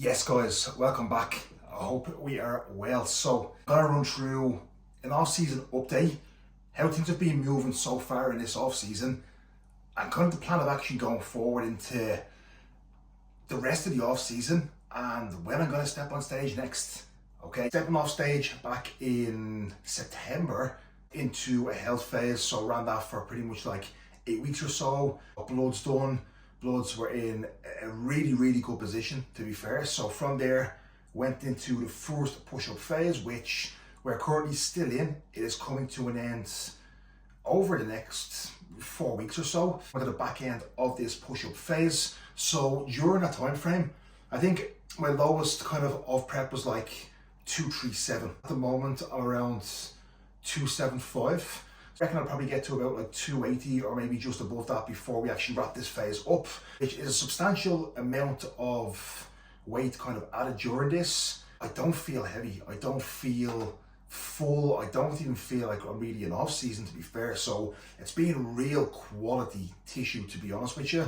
Yes guys, welcome back. I hope we are well. So I'm gonna run through an off-season update, how things have been moving so far in this off-season, and kind of the plan of action going forward into the rest of the off-season and when I'm gonna step on stage next. Okay, stepping off stage back in September into a health phase, so ran that for pretty much like 8 weeks or so. Bloods done. Bloods were in a really good position, to be fair. So from there, went into the first push-up phase, which we're currently still in. It is coming to an end over the next 4 weeks or so. We're at the back end of this push-up phase. So during that time frame, I think my lowest kind of prep was like 237. At the moment, I'm around 275. I reckon I'll probably get to about like 280 or maybe just above that before we actually wrap this phase up, which is a substantial amount of weight kind of added during this. I don't feel heavy, I don't feel full, I don't even feel like I'm really in off season, to be fair. So it's been real quality tissue, to be honest with you.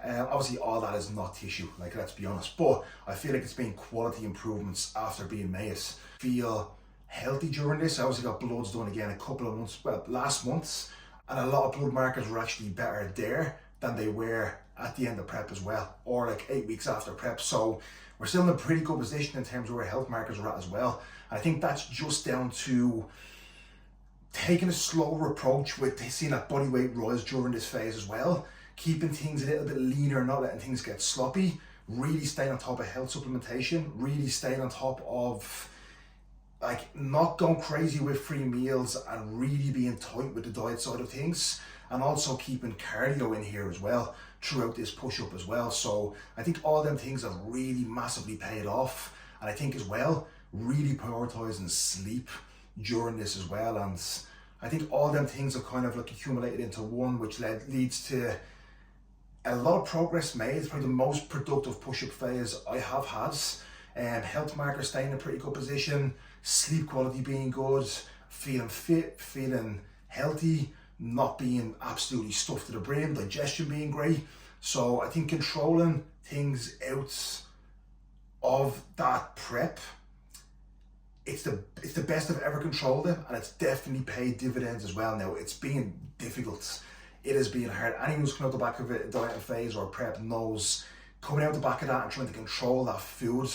Obviously all that is not tissue, like, let's be honest, but I feel like it's been quality improvements after being made. Feel healthy during this. I obviously got bloods done again a couple of months, well, last month, and a lot of blood markers were actually better there than they were at the end of prep as well, or like 8 weeks after prep. So we're still in a pretty good position in terms of where health markers are at as well. I think that's just down to taking a slower approach with seeing that body weight rise during this phase as well, keeping things a little bit leaner, not letting things get sloppy, really staying on top of health supplementation, really staying on top of like not going crazy with free meals and really being tight with the diet side of things, and also keeping cardio in here as well throughout this push-up as well. So I think all them things have really massively paid off, and I think as well really prioritizing sleep during this as well. And I think all them things have kind of like accumulated into one, which leads to a lot of progress made. It's probably the most productive push-up phase I have had. Health markers staying in a pretty good position, sleep quality being good, feeling fit, feeling healthy, not being absolutely stuffed to the brim, digestion being great. So I think controlling things out of that prep, it's the best I've ever controlled it, and it's definitely paid dividends as well. Now, it's been difficult, it has been hard. Anyone who's coming out the back of a dieting phase or prep knows coming out the back of that and trying to control that food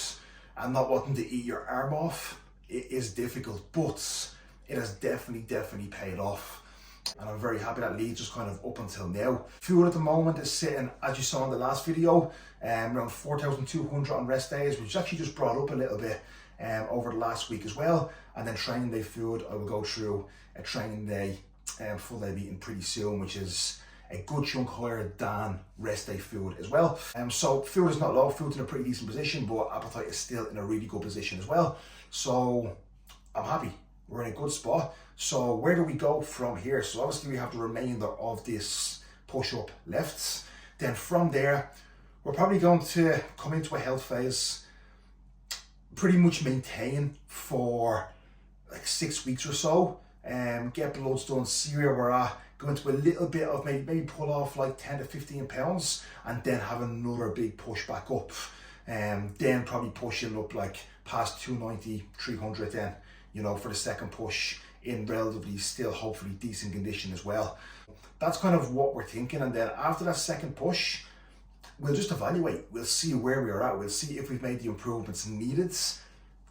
and not wanting to eat your arm off, it is difficult, but it has definitely paid off. And I'm very happy that leads just kind of up until now. Fuel at the moment is sitting, as you saw in the last video, around 4,200 on rest days, which actually just brought up a little bit over the last week as well. And then training day food, I will go through a training day full day eating pretty soon, which is a good chunk higher than rest day food as well. So food is not low, food's in a pretty decent position, but appetite is still in a really good position as well. So I'm happy, we're in a good spot. So where do we go from here? So obviously we have the remainder of this push-up left. Then from there, we're probably going to come into a health phase, pretty much maintain for like 6 weeks or so, get bloods done, see where we're at, go into a little bit of maybe pull off like 10 to 15 pounds, and then have another big push back up, then probably pushing up like past 290, 300 then, you know, for the second push in relatively still hopefully decent condition as well. That's kind of what we're thinking. And then after that second push, we'll just evaluate, we'll see where we're at, we'll see if we've made the improvements needed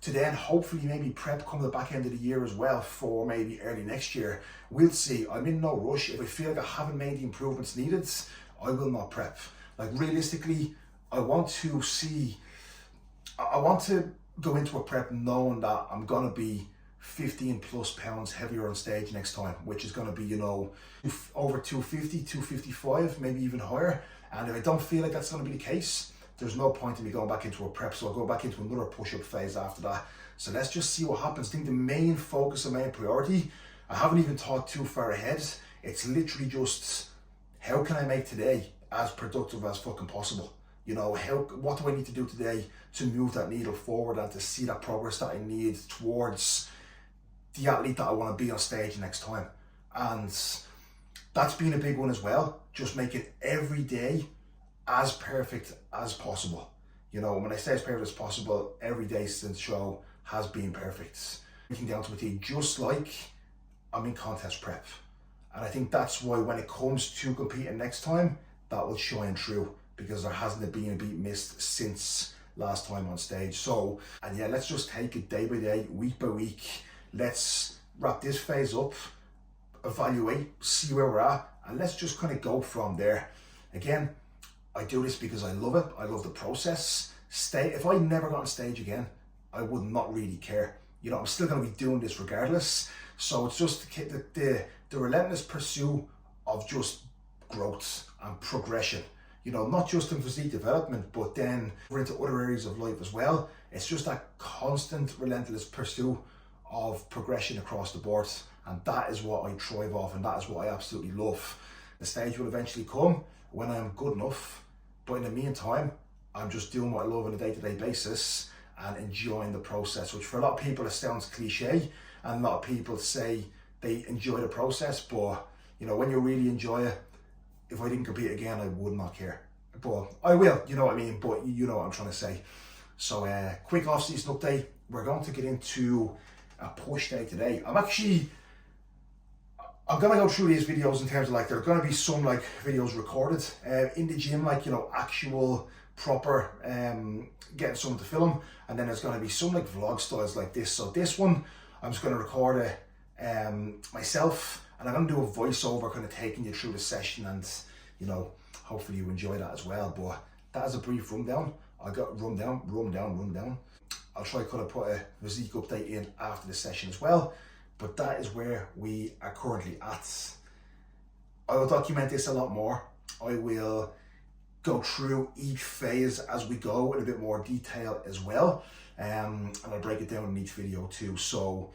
to then hopefully maybe prep come the back end of the year as well for maybe early next year. We'll see. I'm in no rush. If I feel like I haven't made the improvements needed, I will not prep. Like realistically, I want to go into a prep knowing that I'm gonna be 15 plus pounds heavier on stage next time, which is gonna be, you know, over 250, 255, maybe even higher. And if I don't feel like that's gonna be the case, there's no point in me going back into a prep, so I'll go back into another push-up phase after that. So let's just see what happens. I think the main focus and main priority, I haven't even thought too far ahead. It's literally just, how can I make today as productive as fucking possible? You know, what do I need to do today to move that needle forward and to see that progress that I need towards the athlete that I want to be on stage next time? And that's been a big one as well. Just make it every day as perfect as possible. You know, when I say as perfect as possible, every day since the show has been perfect. Everything down to a T, just like I'm in contest prep. And I think that's why when it comes to competing next time, that will shine through, because there hasn't been a beat missed since last time on stage. So, and yeah, let's just take it day by day, week by week. Let's wrap this phase up, evaluate, see where we're at, and let's just kind of go from there. Again, I do this because I love it. I love the process. If I never got on stage again, I would not really care. You know, I'm still going to be doing this regardless. So it's just the relentless pursuit of just growth and progression. You know, not just in physique development, but then we're into other areas of life as well. It's just that constant, relentless pursuit of progression across the board. And that is what I thrive off, and that is what I absolutely love. The stage will eventually come when I am good enough. But in the meantime, I'm just doing what I love on a day-to-day basis and enjoying the process, which for a lot of people it sounds cliche, and a lot of people say they enjoy the process, but you know, when you really enjoy it, if I didn't compete again, I would not care. But I will, you know what I mean? But you know what I'm trying to say. So quick off-season update. We're going to get into a push day today. I'm gonna go through these videos in terms of like, there are gonna be some like videos recorded in the gym, like, you know, actual proper getting someone to film, and then there's gonna be some like vlog styles like this. So this one, I'm just gonna record it myself, and I'm gonna do a voiceover kind of taking you through the session, and you know, hopefully you enjoy that as well. But that is a brief rundown. I got rundown. I'll try kind of put a physique update in after the session as well. But that is where we are currently at. I will document this a lot more. I will go through each phase as we go in a bit more detail as well. And I'll break it down in each video too. So,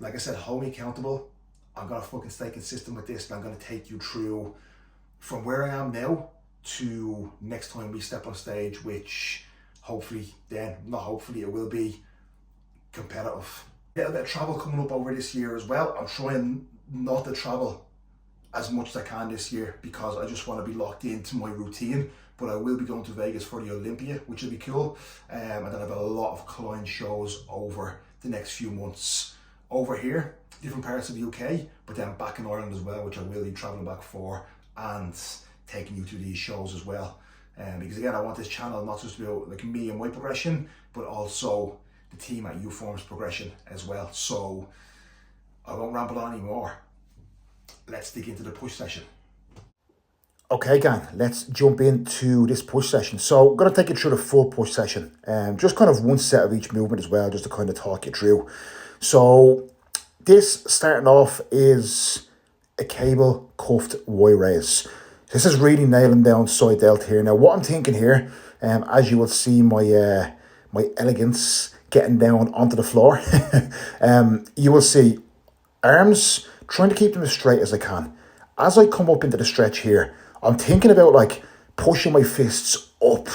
like I said, hold me accountable. I'm gonna fucking stay consistent with this, and I'm gonna take you through from where I am now to next time we step on stage, which hopefully then, not hopefully, it will be competitive. A little bit of travel coming up over this year as well. I'm trying not to travel as much as I can this year because I just want to be locked into my routine. But I will be going to Vegas for the Olympia, which will be cool. And then I've got a lot of client shows over the next few months over here, different parts of the UK, but then back in Ireland as well, which I will be traveling back for and taking you to these shows as well. Because again, I want this channel not just to be about like me and my progression, but also the team at Uform's progression as well. So I won't ramble on anymore. Let's dig into the push session. Okay, gang, let's jump into this push session. So I'm going to take you through the full push session. Just kind of one set of each movement as well, just to kind of talk you through. So this starting off is a cable cuffed Y raise. This is really nailing down side delt here. Now what I'm thinking here, as you will see my elegance getting down onto the floor, you will see arms, trying to keep them as straight as I can. As I come up into the stretch here, I'm thinking about like pushing my fists up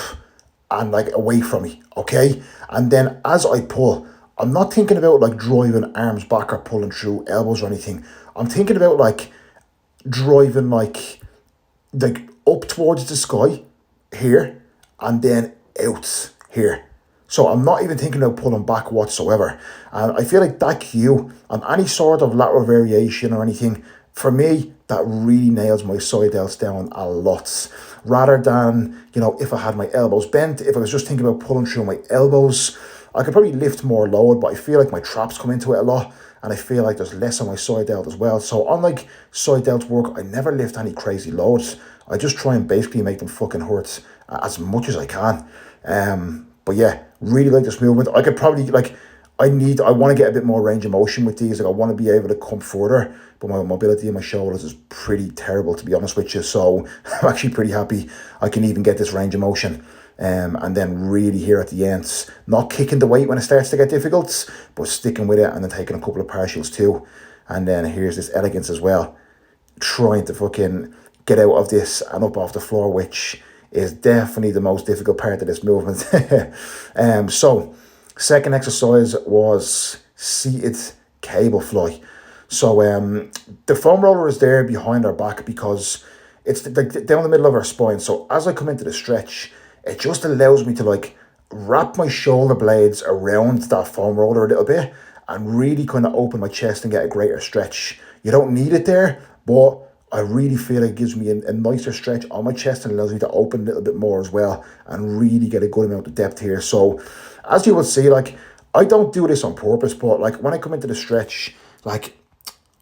and like away from me, okay? And then as I pull, I'm not thinking about like driving arms back or pulling through elbows or anything. I'm thinking about like driving like up towards the sky here and then out here. So I'm not even thinking of pulling back whatsoever. And I feel like that cue and any sort of lateral variation or anything, for me, that really nails my side delts down a lot. Rather than, you know, if I had my elbows bent, if I was just thinking about pulling through my elbows, I could probably lift more load, but I feel like my traps come into it a lot, and I feel like there's less on my side delt as well. So unlike side delt work, I never lift any crazy loads. I just try and basically make them fucking hurt as much as I can. But yeah, really like this movement. I could probably I want to get a bit more range of motion with these. Like I want to be able to come further, but my mobility in my shoulders is pretty terrible, to be honest with you. So I'm actually pretty happy I can even get this range of motion. And then really here at the end, not kicking the weight when it starts to get difficult, but sticking with it and then taking a couple of partials too. And then here's this elegance as well, trying to fucking get out of this and up off the floor, which is definitely the most difficult part of this movement. So second exercise was seated cable fly. So the foam roller is there behind our back because it's down the middle of our spine. So as I come into the stretch, it just allows me to like wrap my shoulder blades around that foam roller a little bit and really kind of open my chest and get a greater stretch. You don't need it there, but I really feel it gives me a nicer stretch on my chest and allows me to open a little bit more as well and really get a good amount of depth here. So as you will see, like, I don't do this on purpose, but like when I come into the stretch, like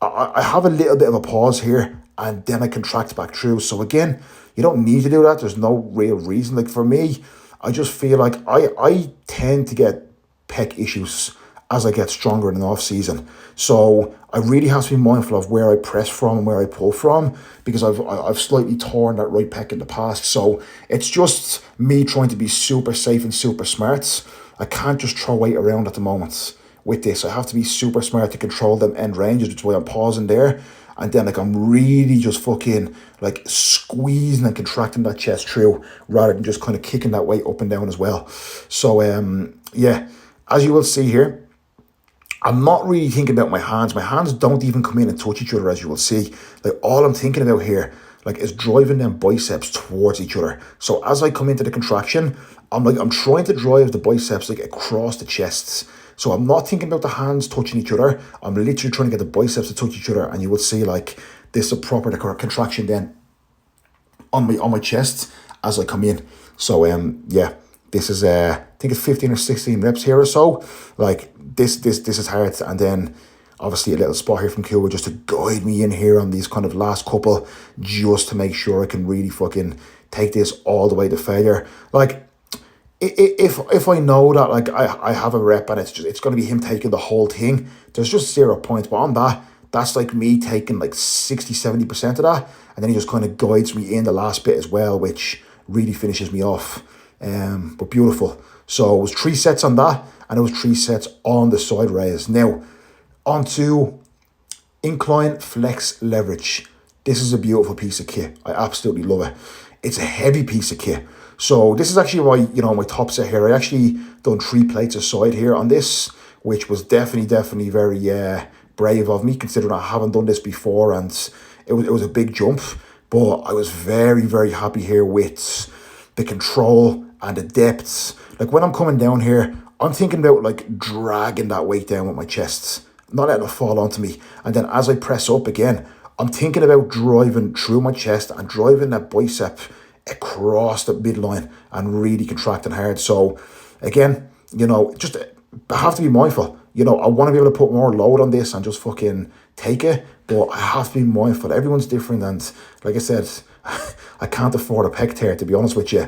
I have a little bit of a pause here and then I contract back through. So again, you don't need to do that. There's no real reason. Like for me, I just feel like I tend to get pec issues as I get stronger in an off season. So I really have to be mindful of where I press from and where I pull from, because I've slightly torn that right pec in the past. So it's just me trying to be super safe and super smart. I can't just throw weight around at the moment with this. I have to be super smart to control them end ranges, which is why I'm pausing there. And then like I'm really just fucking like squeezing and contracting that chest through rather than just kind of kicking that weight up and down as well. So yeah, as you will see here, I'm not really thinking about my hands. My hands don't even come in and touch each other, as you will see. Like all I'm thinking about here, like, is driving them biceps towards each other. So as I come into the contraction, I'm trying to drive the biceps like across the chests. So I'm not thinking about the hands touching each other. I'm literally trying to get the biceps to touch each other, and you will see like this is a proper contraction then on my chest as I come in. So yeah, this is I think it's 15 or 16 reps here or so. Like this is hard, and then obviously a little spot here from Cuba just to guide me in here on these kind of last couple, just to make sure I can really fucking take this all the way to failure. Like if I know that like I have a rep and it's going to be him taking the whole thing, there's just 0 points. But on that, that's like me taking like 60-70% of that, and then he just kind of guides me in the last bit as well, which really finishes me off. But beautiful. So it was 3 sets on that, and it was 3 sets on the side raise. Now onto incline flex leverage. This is a beautiful piece of kit. I absolutely love it. It's a heavy piece of kit. So this is actually my top set here. I actually done 3 plates aside here on this, which was definitely very brave of me, considering I haven't done this before, and it was a big jump. But I was very happy here with the control and the depths. Like when I'm coming down here, I'm thinking about like dragging that weight down with my chest, not letting it fall onto me. And then as I press up again, I'm thinking about driving through my chest and driving that bicep across the midline and really contracting hard. So again, just I have to be mindful. I want to be able to put more load on this and just fucking take it, but I have to be mindful. Everyone's different, and like I said, I can't afford a pec tear, to be honest with you.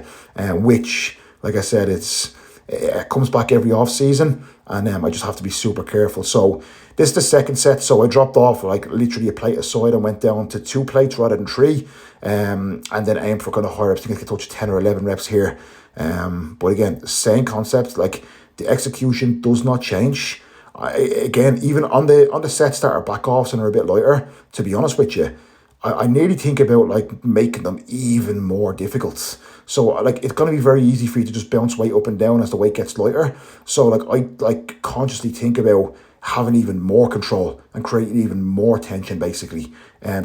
Which, like I said, it comes back every off season, and I just have to be super careful. So this is the second set. So I dropped off like literally a plate aside and went down to 2 plates rather than 3, and then aimed for kind of higher reps. I think I could touch 10 or 11 reps here. But again, same concept. Like the execution does not change. Again, even on the sets that are back offs and are a bit lighter, to be honest with you, I nearly think about like making them even more difficult. So like it's going to be very easy for you to just bounce weight up and down as the weight gets lighter. So like I like consciously think about having even more control and creating even more tension basically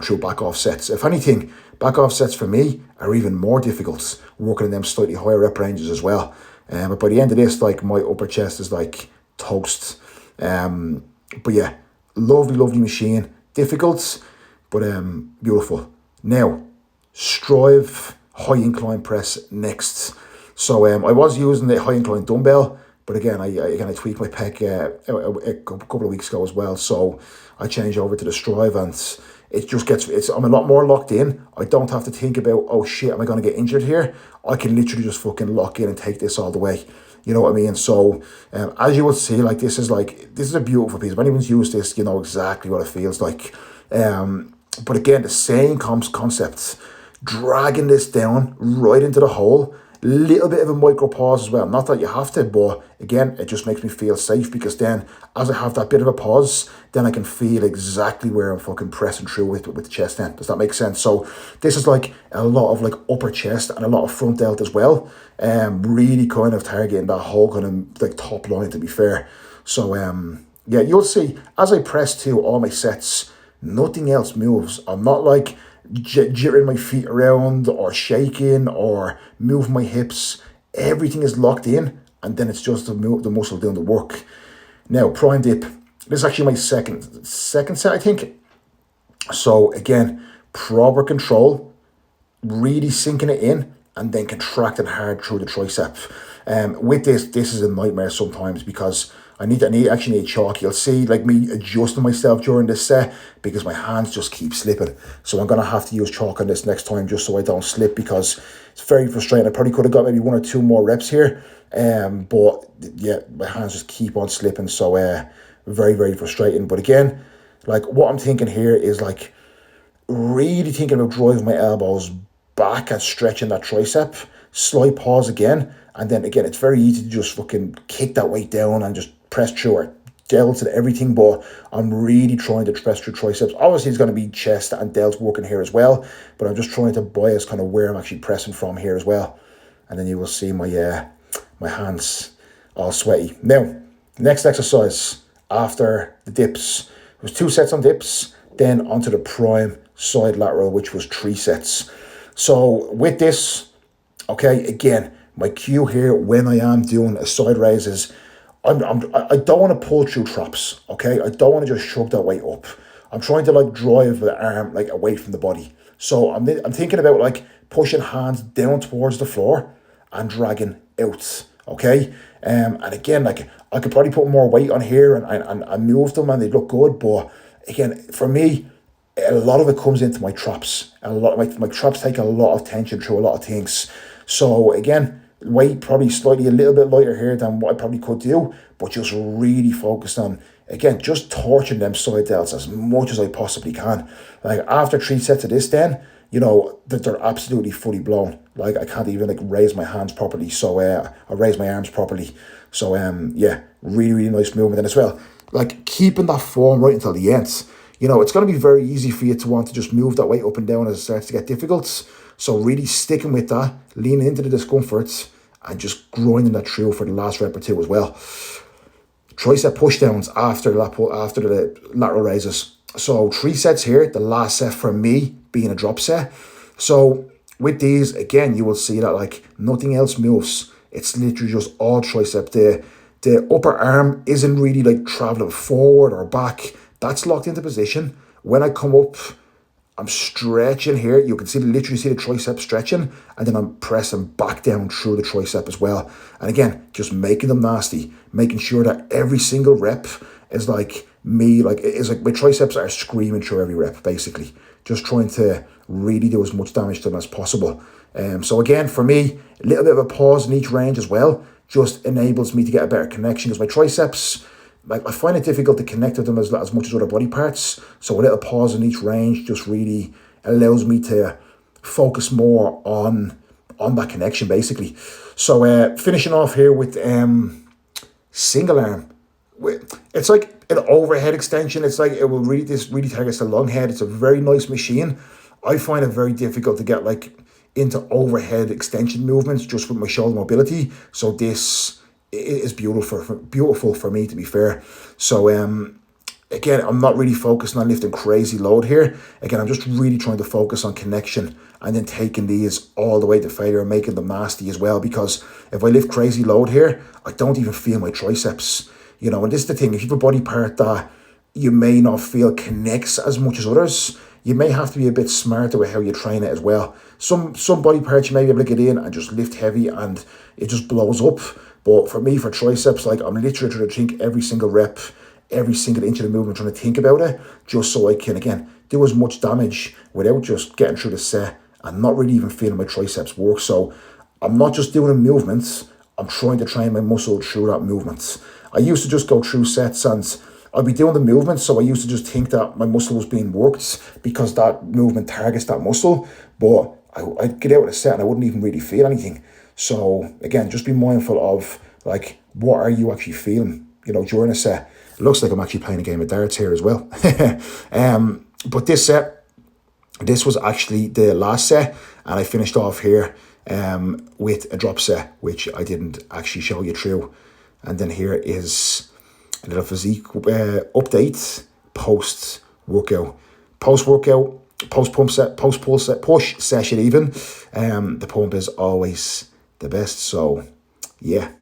through back off sets. If anything, back off sets for me are even more difficult, working in them slightly higher rep ranges as well. But by the end of this, like my upper chest is like toast. But yeah, lovely machine. Difficult, but beautiful. Now, strive high incline press next. So I was using the high incline dumbbell, but again, I tweaked my pec a couple of weeks ago as well. So I changed over to the strive, and it just I'm a lot more locked in. I don't have to think about, oh shit, am I going to get injured here? I can literally just fucking lock in and take this all the way. You know what I mean? So as you will see, like this is a beautiful piece. If anyone's used this, you know exactly what it feels like. But again, the same concepts, dragging this down right into the hole, little bit of a micro pause as well. Not that you have to, but again, it just makes me feel safe, because then as I have that bit of a pause, then I can feel exactly where I'm fucking pressing through with the chest end. Does that make sense? So this is like a lot of like upper chest and a lot of front delt as well. Really kind of targeting that whole kind of like top line, to be fair. So yeah, you'll see as I press to all my sets, nothing else moves. I'm not like jittering my feet around or shaking or moving my hips. Everything is locked in and then it's just the muscle doing the work. Now, prime dip. This is actually my second set, I think. So again, proper control, really sinking it in, and then contracting hard through the tricep. With this is a nightmare sometimes because I actually need chalk. You'll see like me adjusting myself during this set because my hands just keep slipping. So I'm gonna have to use chalk on this next time just so I don't slip, because it's very frustrating. I probably could have got maybe 1 or 2 more reps here, but yeah, my hands just keep on slipping. So very, very frustrating. But again, like what I'm thinking here is like really thinking about driving my elbows back and stretching that tricep. Slight pause again, and then again, it's very easy to just fucking kick that weight down and just press through our delts and everything, but I'm really trying to press through triceps. Obviously, it's going to be chest and delts working here as well, but I'm just trying to bias kind of where I'm actually pressing from here as well. And then you will see my my hands all sweaty. Now, next exercise after the dips, it was 2 sets on dips, then onto the prime side lateral, which was 3 sets. So with this, okay, again, my cue here when I am doing a side raise is I don't want to pull through traps, okay? I don't want to just shove that weight up. I'm trying to like drive the arm like away from the body. So I'm thinking about like pushing hands down towards the floor and dragging out, okay? And again, like I could probably put more weight on here and move them and they look good, but again, for me, a lot of it comes into my traps. And a lot of my traps take a lot of tension through a lot of things. So again, weight probably slightly a little bit lighter here than what I probably could do, but just really focused on, again, just torching them side delts as much as I possibly can. Like after 3 sets of this then, you know, that they're absolutely fully blown. Like I can't even like raise my hands properly. So I raise my arms properly. So yeah, really, really nice movement. And as well, like keeping that form right until the end. You know, it's going to be very easy for you to want to just move that weight up and down as it starts to get difficult. So really sticking with that, leaning into the discomfort, and just grinding that through for the last rep or 2 as well. Tricep pushdowns after the lateral raises. So 3 sets here, the last set for me being a drop set. So with these, again, you will see that like nothing else moves. It's literally just all tricep. The upper arm isn't really like traveling forward or back. That's locked into position. When I come up, I'm stretching here. You can literally see the tricep stretching, and then I'm pressing back down through the tricep as well. And again, just making them nasty, making sure that every single rep is like me, like it's like my triceps are screaming through every rep, basically. Just trying to really do as much damage to them as possible. So again, for me, a little bit of a pause in each range as well just enables me to get a better connection, because my triceps, like I find it difficult to connect with them as much as other body parts. So a little pause in each range just really allows me to focus more on that connection, basically. So finishing off here with single arm. It's like an overhead extension. It's like this really targets the long head. It's a very nice machine. I find it very difficult to get like into overhead extension movements just with my shoulder mobility. So this is beautiful for me, to be fair. So again, I'm not really focusing on lifting crazy load here. Again, I'm just really trying to focus on connection and then taking these all the way to failure and making them nasty as well. Because if I lift crazy load here, I don't even feel my triceps. You know, and this is the thing, if you have a body part that you may not feel connects as much as others, you may have to be a bit smarter with how you train it as well. Some body parts you may be able to get in and just lift heavy and it just blows up. But for me, for triceps, like I'm literally trying to think every single rep, every single inch of the movement, trying to think about it, just so I can, again, do as much damage without just getting through the set and not really even feeling my triceps work. So I'm not just doing a movement, I'm trying to train my muscle through that movement. I used to just go through sets and I'd be doing the movement, so I used to just think that my muscle was being worked because that movement targets that muscle, but I'd get out of the set and I wouldn't even really feel anything. So again, just be mindful of like, what are you actually feeling, you know, during a set. It looks like I'm actually playing a game of darts here as well. But this set, this was actually the last set, and I finished off here with a drop set, which I didn't actually show you through. And then here is a little physique update post-workout. Post-workout, post-pump set, post-pull set, push session even. The pump is always the best. So, yeah.